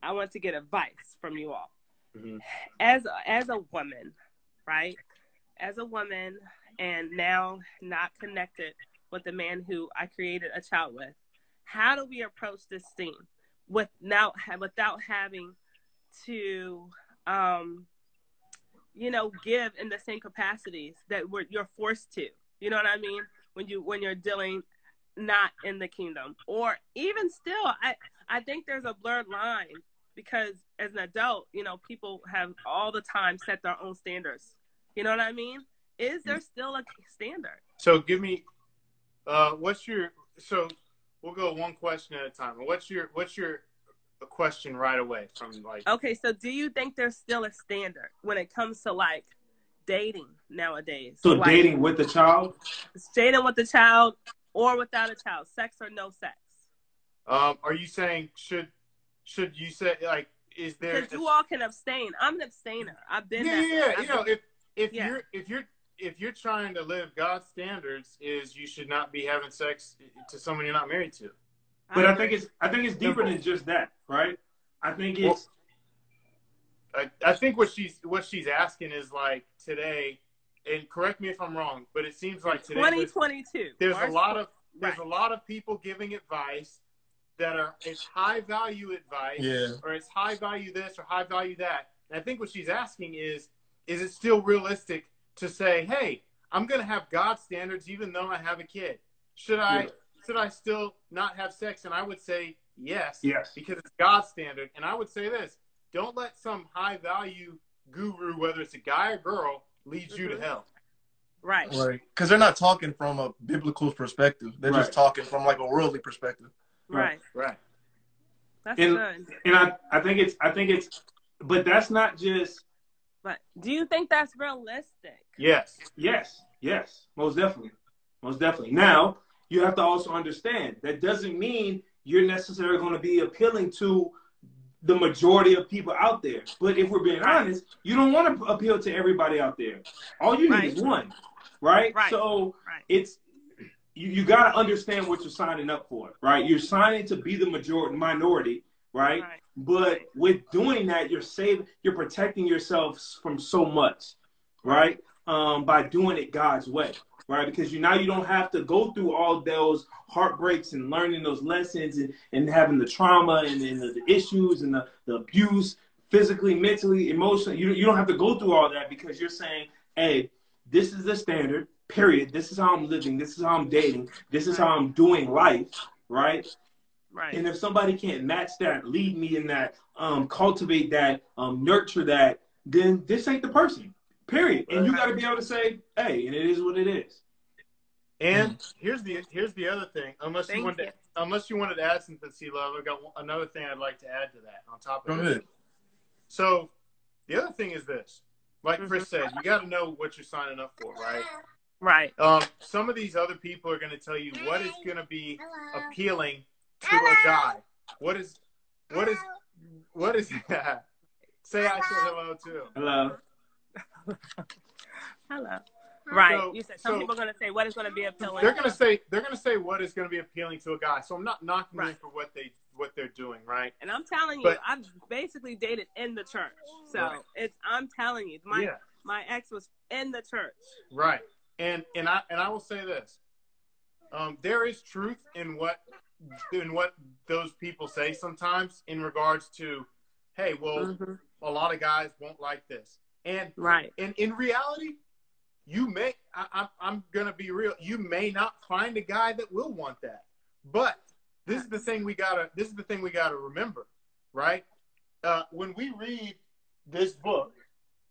I want to get advice from you all. Mm-hmm. As a woman, right? As a woman, and now not connected with the man who I created a child with, how do we approach this thing without having to, give in the same capacities that you're forced to? You know what I mean? When you're dealing not in the kingdom, or even still, I think there's a blurred line, because as an adult, people have all the time set their own standards. You know what I mean? Is there still a standard? So give me, so we'll go one question at a time. What's your question right away from like? Okay, so do you think there's still a standard when it comes to like dating nowadays? So like, dating with the child? Dating with the child or without a child, sex or no sex? Are you saying should you say, like, is there? Because you all can abstain. I'm an abstainer. I've been if you're trying to live God's standards, is you should not be having sex to someone you're not married to. But I think it's deeper than just that, right? I think it's. I think what she's asking is like today, and correct me if I'm wrong, but it seems like today 2022. There's a lot of people giving advice that it's high value advice, or it's high value this or high value that. And I think what she's asking is it still realistic to say, hey, I'm going to have God's standards even though I have a kid? Should I still not have sex? And I would say yes, because it's God's standard. And I would say this: don't let some high value guru, whether it's a guy or girl, lead you to hell. Right. Because they're not talking from a biblical perspective. They're just talking from like a worldly perspective. Right. That's and, good. And I think it's, but that's not just. But do you think that's realistic? Yes. Most definitely. Now, you have to also understand that doesn't mean you're necessarily going to be appealing to the majority of people out there. But if we're being honest, you don't want to appeal to everybody out there. All you need is one, right? So it's you got to understand what you're signing up for, right? You're signing to be the minority, right? But with doing that, you're protecting yourself from so much, right? By doing it God's way, right? Because you don't have to go through all those heartbreaks and learning those lessons and having the trauma and the issues and the abuse physically, mentally, emotionally. You don't have to go through all that, because you're saying, hey, this is the standard, period. This is how I'm living. This is how I'm dating. This is how I'm doing life, right? And if somebody can't match that, lead me in that, cultivate that, nurture that, then this ain't the person, period. And you got to be able to say, hey, and it is what it is. And here's the other thing. Unless you wanted to add something, C-Love, I've got another thing I'd like to add to that on top of it. So the other thing is this. Like Chris said, you got to know what you're signing up for, right? Some of these other people are going to tell you what is going to be appealing to a guy. What is that? Say I said hello too. Hello. Right. So, you said some people are going to say what is going to be appealing. They're going to say what is going to be appealing to a guy. So I'm not knocking them for what they're doing, right? And I'm telling you, I've basically dated in the church. So I'm telling you, my ex was in the church. Right. And I will say this. There is truth in what those people say sometimes in regards to, hey, well, a lot of guys won't like this. And in reality, I'm going to be real. You may not find a guy that will want that. But this is the thing we gotta remember, right? When we read this book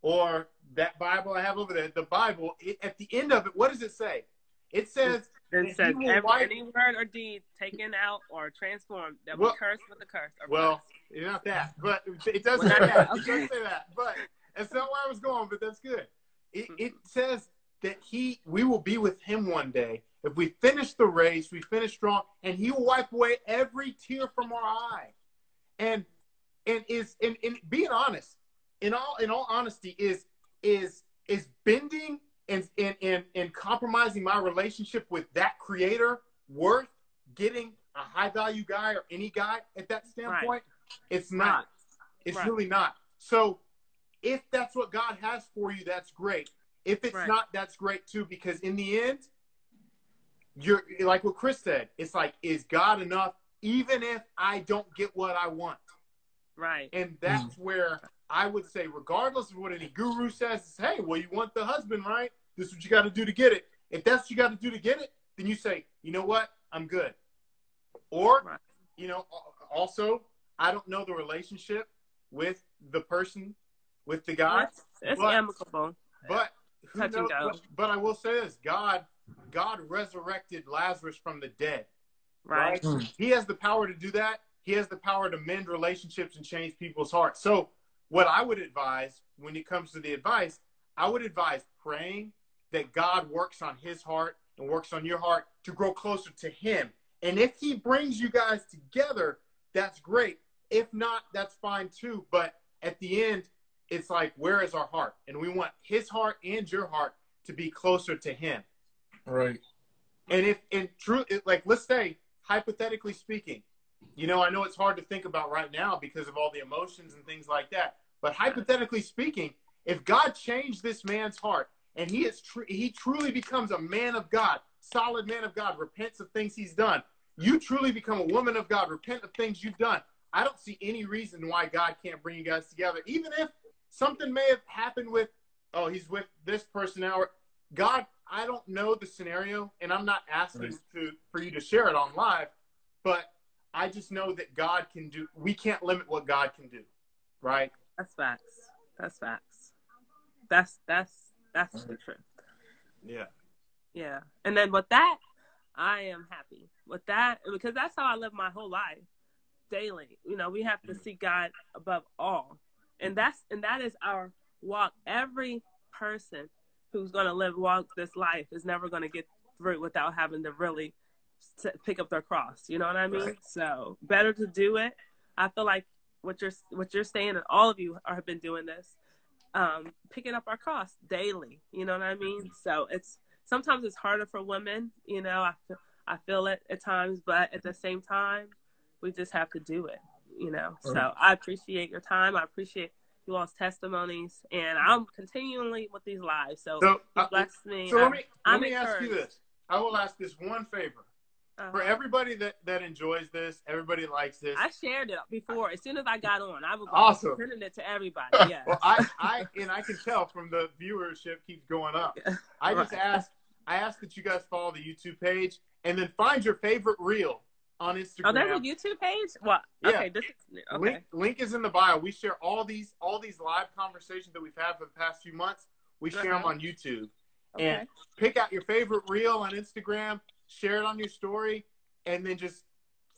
or that Bible I have over there, the Bible, at the end of it, what does it say? It says any word or deed taken out or transformed that will curse with a curse. It's not that, but it does say that. It does say that. But that's not where I was going, but that's good. It says that we will be with him one day. If we finish the race, we finish strong, and he will wipe away every tear from our eye. And being honest, in all honesty, is bending and compromising my relationship with that creator worth getting a high value guy or any guy at that standpoint? It's not. It's really not. So if that's what God has for you, that's great. If it's not, that's great too, because in the end, you're like what Chris said. It's like, is God enough even if I don't get what I want? Right. And that's where I would say, regardless of what any guru says, is, hey, well, you want the husband, right? This is what you got to do to get it. If that's what you got to do to get it, then you say, you know what? I'm good. Or, you know, also, I don't know the relationship with the person, with the guy. It's amicable. But who knows? But I will say this: God resurrected Lazarus from the dead. Right? He has the power to do that. He has the power to mend relationships and change people's hearts. So what I would advise when it comes to the advice, I would advise praying that God works on his heart and works on your heart to grow closer to him. And if he brings you guys together, that's great. If not, that's fine too. But at the end, it's like, where is our heart? And we want his heart and your heart to be closer to him. Right. And if in truth, like, let's say, hypothetically speaking, you know, I know it's hard to think about right now because of all the emotions and things like that. But hypothetically speaking, if God changed this man's heart and he truly becomes a man of God, solid man of God, repents of things he's done, you truly become a woman of God, repent of things you've done. I don't see any reason why God can't bring you guys together. Even if something may have happened with, oh, he's with this person now. God, I don't know the scenario, and I'm not asking for you to share it on live, but I just know that God can do, we can't limit what God can do, right? That's facts. That's facts. That's the truth. Yeah. Yeah. And then with that, I am happy with that, because that's how I live my whole life daily. You know, we have to seek God above all. And that is our walk. Every person who's going to walk this life is never going to get through without having to really pick up their cross. You know what I mean? Right. So better to do it. I feel like what you're saying, and all of you have been doing this, picking up our cross daily. You know what I mean? So sometimes it's harder for women. You know, I feel it at times, but at the same time, we just have to do it. You know. Right. So I appreciate your time. I appreciate you all's testimonies, and I'm continually with these lives. So bless me. So let me ask you this. I will ask this one favor. For everybody that enjoys this, everybody likes this. I shared it before. As soon as I got on, I was sending it to everybody. Yeah. Well, I can tell from the viewership keeps going up. I asked that you guys follow the YouTube page and then find your favorite reel on Instagram. Oh, there's a YouTube page? What? Yeah. Okay, okay. Link is in the bio. We share all these live conversations that we've had for the past few months. We share them on YouTube. Okay. And pick out your favorite reel on Instagram, share it on your story, and then just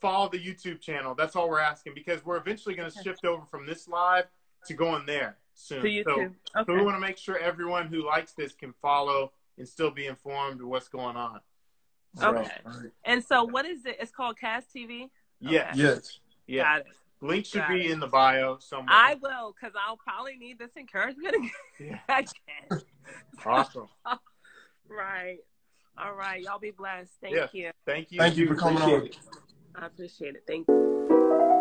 follow the YouTube channel. That's all we're asking, because we're eventually going to shift over from this live to going there soon. To YouTube. So we want to make sure everyone who likes this can follow and still be informed of what's going on. Okay. And so what is it? It's called Kaz TV? Yes. Okay. Yes. Yeah. Got it. Link should be in the bio somewhere. I will, because I'll probably need this encouragement again. Yeah. Awesome. Right. All right. Y'all be blessed. Thank you. Thank you. Thank you for coming on. I appreciate it. Thank you.